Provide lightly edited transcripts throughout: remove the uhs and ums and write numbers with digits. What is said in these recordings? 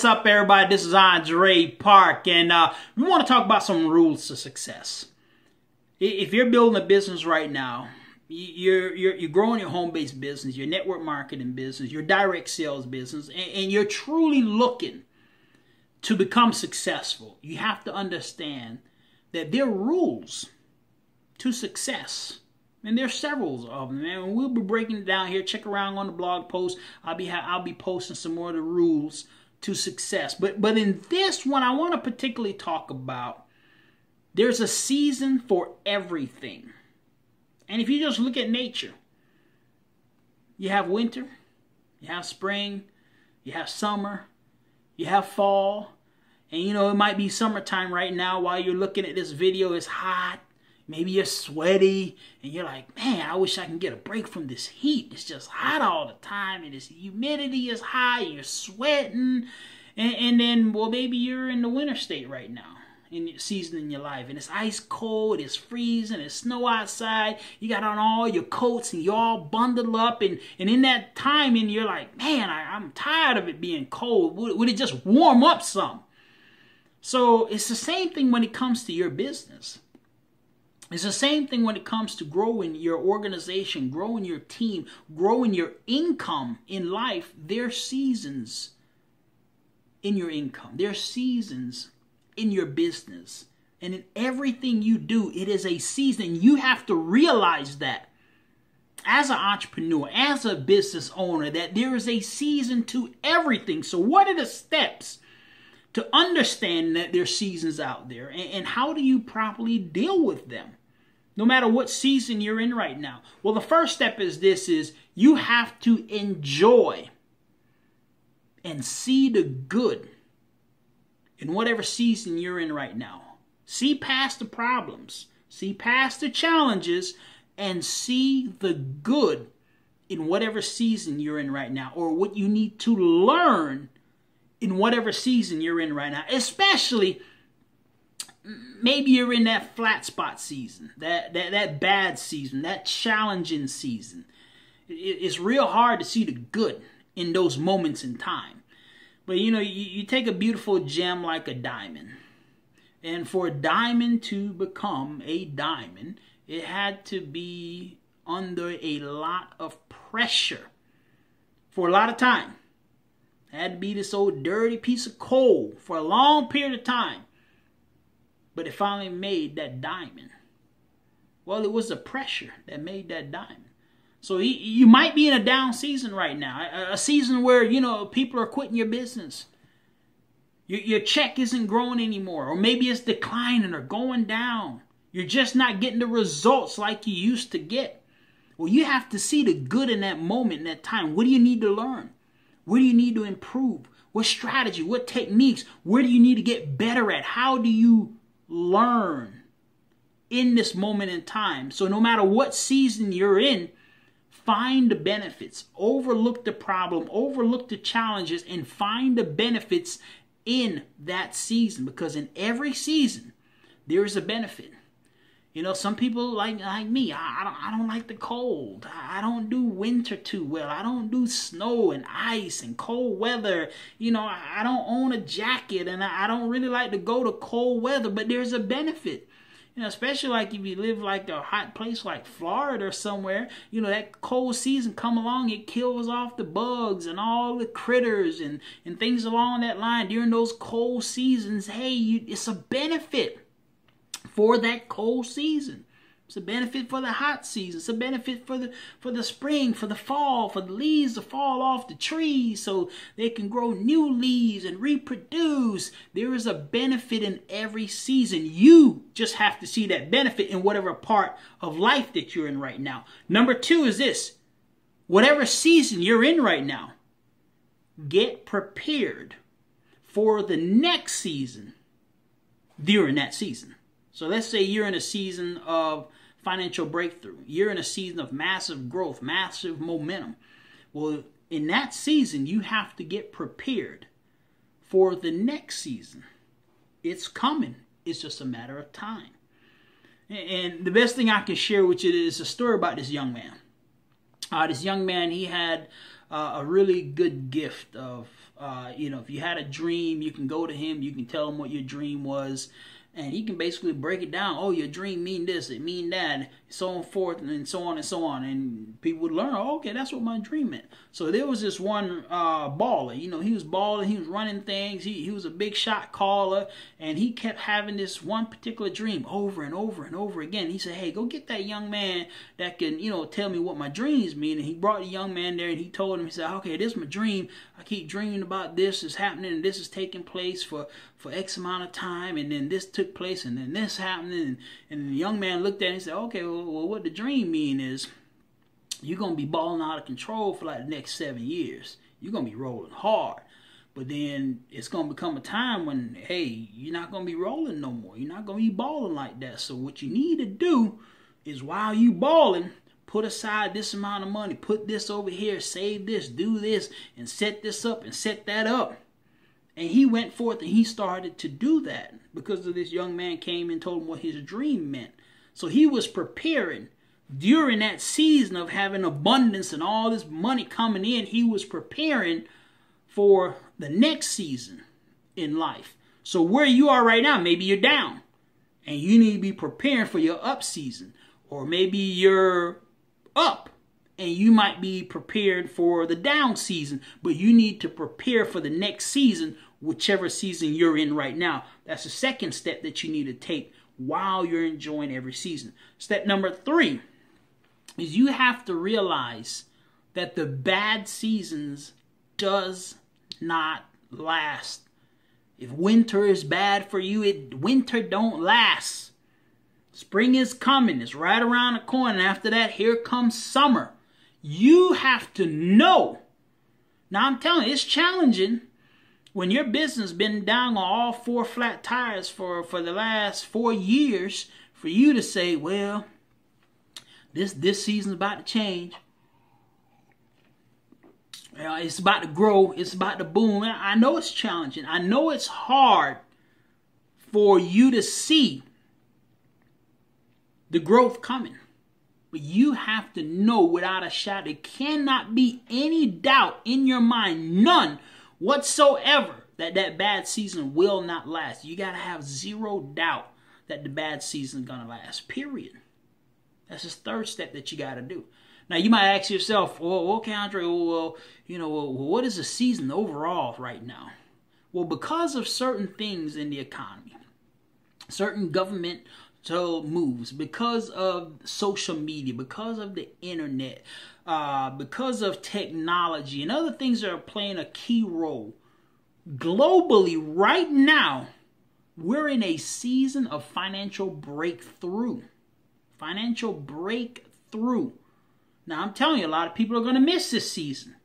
What's up, everybody? This is Andre Park, and we want to talk about some rules to success. If you're building a business right now, you're growing your home-based business, your network marketing business, your direct sales business, and you're truly looking to become successful, you have to understand that there are rules to success. And there's several of them, and we'll be breaking it down here. Check around on the blog post. I'll be posting some more of the rules to success. But in this one, I want to particularly talk about there's a season for everything. And if you just look at nature, you have winter, you have spring, you have summer, you have fall. And you know, it might be summertime right now while you're looking at this video. It's hot. Maybe you're sweaty and you're like, man, I wish I can get a break from this heat. It's just hot all the time and this humidity is high and you're sweating. And then, well, maybe you're in the winter state right now in your season in your life. And it's ice cold, it's freezing, it's snow outside. You got on all your coats and you're all bundled up. And in that time, and you're like, man, I'm tired of it being cold. Would it just warm up some? So it's the same thing when it comes to your business. It's the same thing when it comes to growing your organization, growing your team, growing your income in life. There are seasons in your income. There are seasons in your business. And in everything you do, it is a season. You have to realize that as an entrepreneur, as a business owner, that there is a season to everything. So what are the steps to understand that there's seasons out there, and how do you properly deal with them, no matter what season you're in right now? Well, the first step is this: is you have to enjoy and see the good in whatever season you're in right now. See past the problems, see past the challenges, and see the good in whatever season you're in right now, or what you need to learn in whatever season you're in right now. Especially, maybe you're in that flat spot season, that bad season, that challenging season. It's real hard to see the good in those moments in time. But you know, you take a beautiful gem like a diamond, and for a diamond to become a diamond, it had to be under a lot of pressure for a lot of time. Had to be this old dirty piece of coal for a long period of time. But it finally made that diamond. Well, it was the pressure that made that diamond. So you might be in a down season right now. A season where, you know, people are quitting your business. Your check isn't growing anymore. Or maybe it's declining or going down. You're just not getting the results like you used to get. Well, you have to see the good in that moment, in that time. What do you need to learn? Where do you need to improve? What strategy? What techniques? Where do you need to get better at? How do you learn in this moment in time? So no matter what season you're in, find the benefits. Overlook the problem. Overlook the challenges and find the benefits in that season. Because in every season, there is a benefit. You know, some people like me, I don't like the cold. I don't do winter too well. I don't do snow and ice and cold weather. You know, I don't own a jacket, and I don't really like to go to cold weather, but there's a benefit. You know, especially like if you live like a hot place like Florida or somewhere, you know, that cold season come along, it kills off the bugs and all the critters and things along that line during those cold seasons. Hey, it's a benefit for that cold season. It's a benefit for the hot season. It's a benefit for the spring, for the fall, for the leaves to fall off the trees so they can grow new leaves and reproduce. There is a benefit in every season. You just have to see that benefit in whatever part of life that you're in right now. Number two is this: whatever season you're in right now, get prepared for the next season during that season. So let's say you're in a season of financial breakthrough. You're in a season of massive growth, massive momentum. Well, in that season, you have to get prepared for the next season. It's coming. It's just a matter of time. And the best thing I can share with you is a story about this young man. This young man, he had a really good gift of, if you had a dream, you can go to him, you can tell him what your dream was, and he can basically break it down. Oh, your dream mean this, it mean that, so on forth, and so on and so on. And people would learn, oh, okay, that's what my dream meant. So there was this one baller, he was balling, he was running things, he was a big shot caller, and he kept having this one particular dream over and over and over again. He said, hey, go get that young man that can, tell me what my dreams mean. And he brought the young man there, and he told him, he said, okay, this is my dream. I keep dreaming about this is happening, and this is taking place for X amount of time, and then this took place, and then this happened, and the young man looked at it and said, okay, well, what the dream mean is you're going to be balling out of control for like the next 7 years. You're going to be rolling hard. But then it's going to become a time when, hey, you're not going to be rolling no more. You're not going to be balling like that. So what you need to do is while you balling, put aside this amount of money, put this over here, save this, do this, and set this up and set that up. And he went forth and he started to do that because of this young man came and told him what his dream meant. So he was preparing during that season of having abundance and all this money coming in. He was preparing for the next season in life. So where you are right now, maybe you're down and you need to be preparing for your up season. Or maybe you're up and you might be prepared for the down season, but you need to prepare for the next season, whichever season you're in right now. That's the second step that you need to take while you're enjoying every season. Step number 3 is you have to realize that the bad seasons does not last. If winter is bad for you, winter don't last. Spring is coming. It's right around the corner. And after that, here comes summer. You have to know. Now, I'm telling you, it's challenging when your business been down on all 4 flat tires for the last 4 years for you to say, well, this season's about to change. It's about to grow. It's about to boom. I know it's challenging. I know it's hard for you to see the growth coming. But you have to know without a shadow. There cannot be any doubt in your mind, none whatsoever, that bad season will not last. You got to have zero doubt that the bad season is going to last, period. That's the third step that you got to do. Now, you might ask yourself, well, okay, Andre, well, what is the season overall right now? Well, because of certain things in the economy, certain government moves, because of social media, because of the internet, because of technology and other things that are playing a key role, globally right now, we're in a season of financial breakthrough. Financial breakthrough. Now, I'm telling you, a lot of people are going to miss this season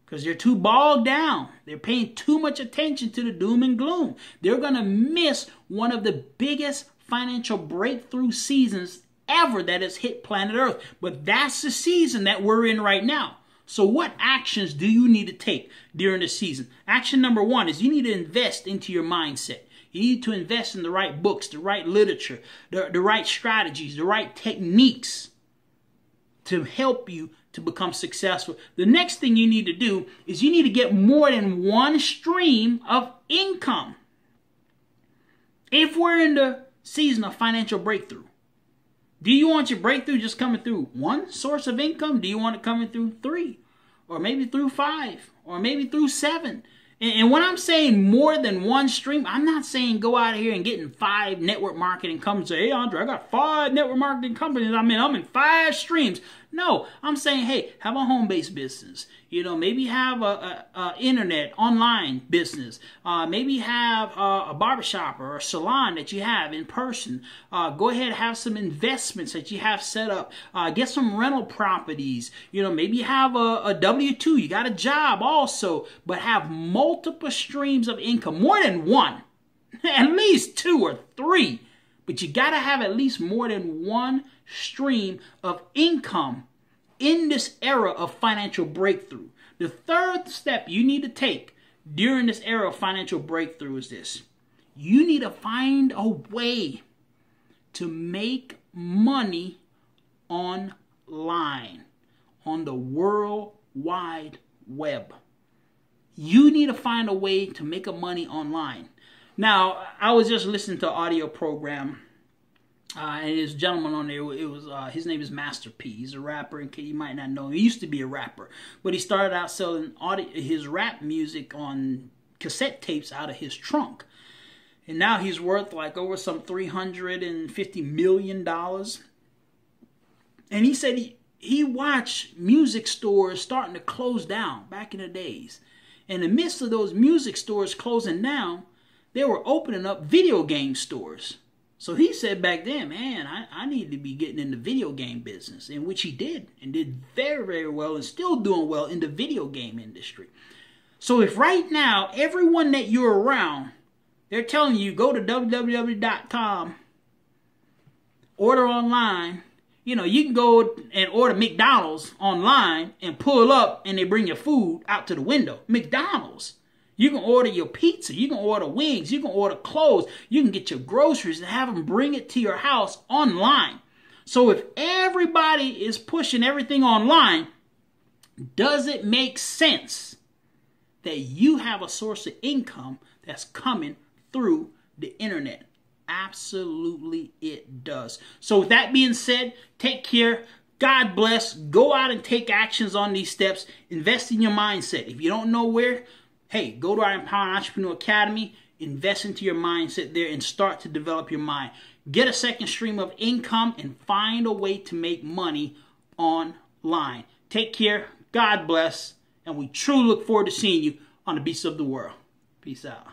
because they're too bogged down. They're paying too much attention to the doom and gloom. They're going to miss one of the biggest financial breakthrough seasons ever that has hit planet Earth. But that's the season that we're in right now. So what actions do you need to take during the season? Action number 1 is you need to invest into your mindset. You need to invest in the right books, the right literature, the right strategies, the right techniques to help you to become successful. The next thing you need to do is you need to get more than one stream of income. If we're in the season of financial breakthrough, do you want your breakthrough just coming through one source of income? Do you want it coming through 3? Or maybe through 5? Or maybe through 7? And when I'm saying more than one stream, I'm not saying go out here and getting 5 network marketing companies and say, hey, Andre, I got 5 network marketing companies. I'm in 5 streams. No, I'm saying, hey, have a home-based business. Maybe have a internet online business. Maybe have a barbershop or a salon that you have in person. Go ahead and have some investments that you have set up. Get some rental properties. Maybe have a W-2. You got a job also, but have multiple streams of income, more than one, at least 2 or 3. But you got to have at least more than one stream of income in this era of financial breakthrough. The third step you need to take during this era of financial breakthrough is this. You need to find a way to make money online, on the World Wide web. You need to find a way to make money online. Now, I was just listening to an audio program, and this gentleman on there, his name is Master P. He's a rapper, in case you might not know him. He used to be a rapper, but he started out selling his rap music on cassette tapes out of his trunk. And now he's worth like over some $350 million. And he said he watched music stores starting to close down back in the days. In the midst of those music stores closing down, they were opening up video game stores. So he said back then, man, I need to be getting in the video game business, in which he did, and did very, very well, and still doing well in the video game industry. So if right now, everyone that you're around, they're telling you, go to www.com, order online. You know, you can go and order McDonald's online and pull up and they bring your food out to the window. McDonald's. You can order your pizza. You can order wings. You can order clothes. You can get your groceries and have them bring it to your house online. So if everybody is pushing everything online, does it make sense that you have a source of income that's coming through the internet? Absolutely it does. So with that being said, take care. God bless. Go out and take actions on these steps. Invest in your mindset. If you don't know where, hey, go to our Empowering Entrepreneur Academy. Invest into your mindset there and start to develop your mind. Get a second stream of income and find a way to make money online. Take care. God bless. And we truly look forward to seeing you on the Beasts of the World. Peace out.